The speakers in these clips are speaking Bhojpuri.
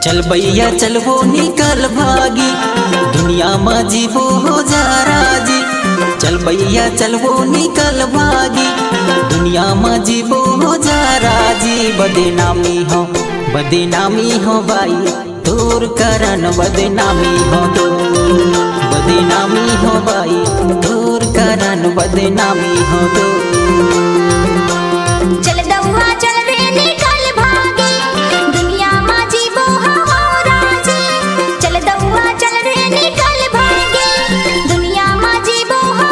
चल भैया चल वो निकल भागी, दुनिया में जीवो हो जा राजी। चल भैया चल वो निकल भागी, दुनिया में जीवो हो जा राजी। बदनामी हो भाई तोर कारण बदनामी हो तो, बदनामी हो भाई तोर कारण बदनामी हो तो। चल दौआ चल रे निकल भागी, दुनिया में जीवो हो राजी। चल दौआ चल रे निकल भागी, दुनिया में जीवो हो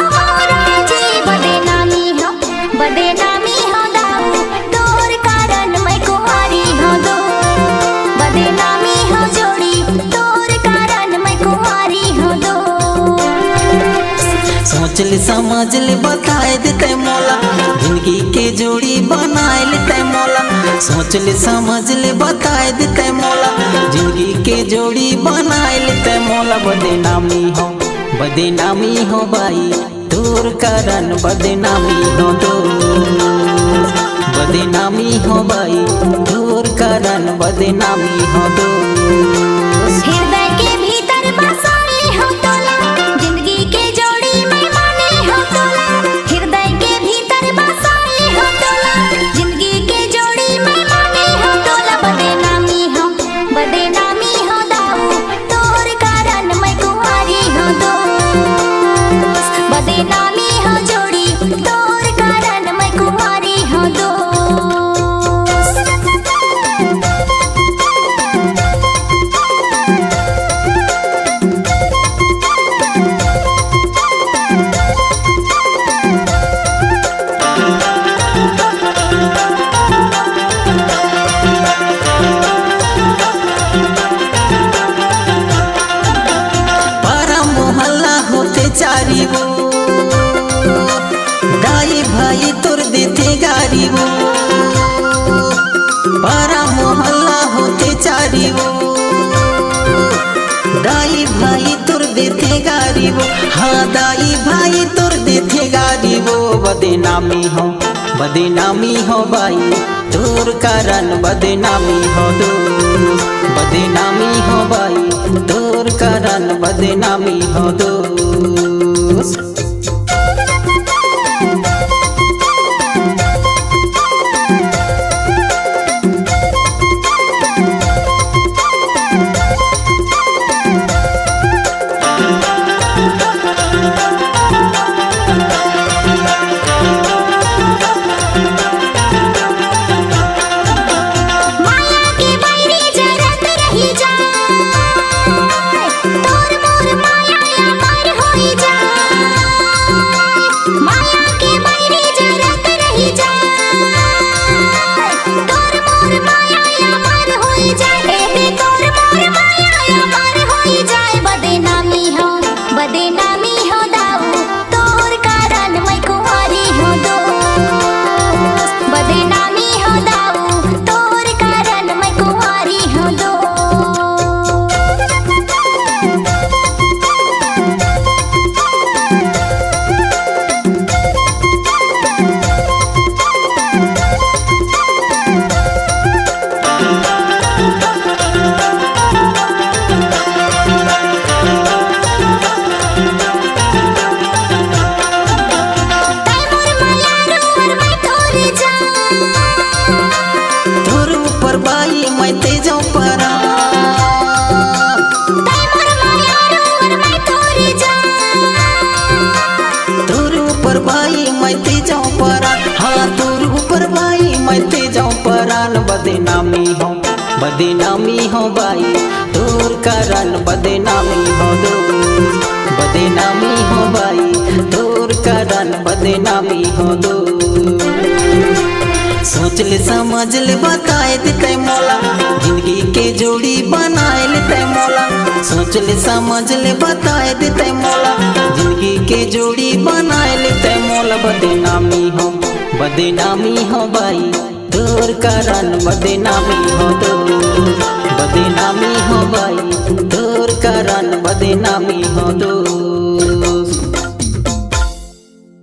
राजी। बदनामी हो दाऊ तोर कारण मैं कुंवारी हो दो, बदनामी हो जोड़ी तोर कारण मैं कुंवारी हो दो। सोच ले समझ ले बताए देते मौला, जिंदगी के जोड़ी बनाए लेते मौला। सोच ले समझ ले बताए देते मौला, जिंदगी के जोड़ी बनाए लेते मौला। बदनामी हो भाई तोर कारण बदनामी हो दो, बदनामी हो भाई तोर कारण बदनामी हो दो। हृदय के भीतर बसाए हो तोला, जिंदगी के जोड़ी मैं माने हो तोला। हृदय के भीतर बसाए हो तोला, जिंदगी के जोड़ी मैं माने हो तोला। बदनामी हो दाऊ तोर कारण मैं कुंवारी हो दो, बदनामी हो जोड़ी तोर कारण मैं कुंवारी हो दो। चारी वो दाई भाई तोर देते गारी वो, पारा मोहल्ला होते चारी वो दाई भाई तोर देते गारी वो। हाँ दाई भाई तोर देते गारी वो। बदनामी हो भाई तोर कारण बदनामी हो दो, बदनामी हो भाई तोर कारण बदनामी हो दो। बदनामी हो दाऊ तोर कारण मैं कुंवारी हो दो, बदनामी हो दाऊ तोर कारण मैं कुंवारी हो दो। बदनामी हो भाई तोर कारण बदनामी हो दो, बदनामी हो भाई तोर कारण बदनामी हो दो। सोच ले समझ ले बताए देते मौला, जिंदगी के जोड़ी बनाए लेते मौला। सोच ले समझ ले बताए देते मौला, जिंदगी के जोड़ी बनाए लेते मौला। बदनामी हो भाई तोर कारण बदनामी हो तो बदनामी हो भाई तोर कारण बदनामी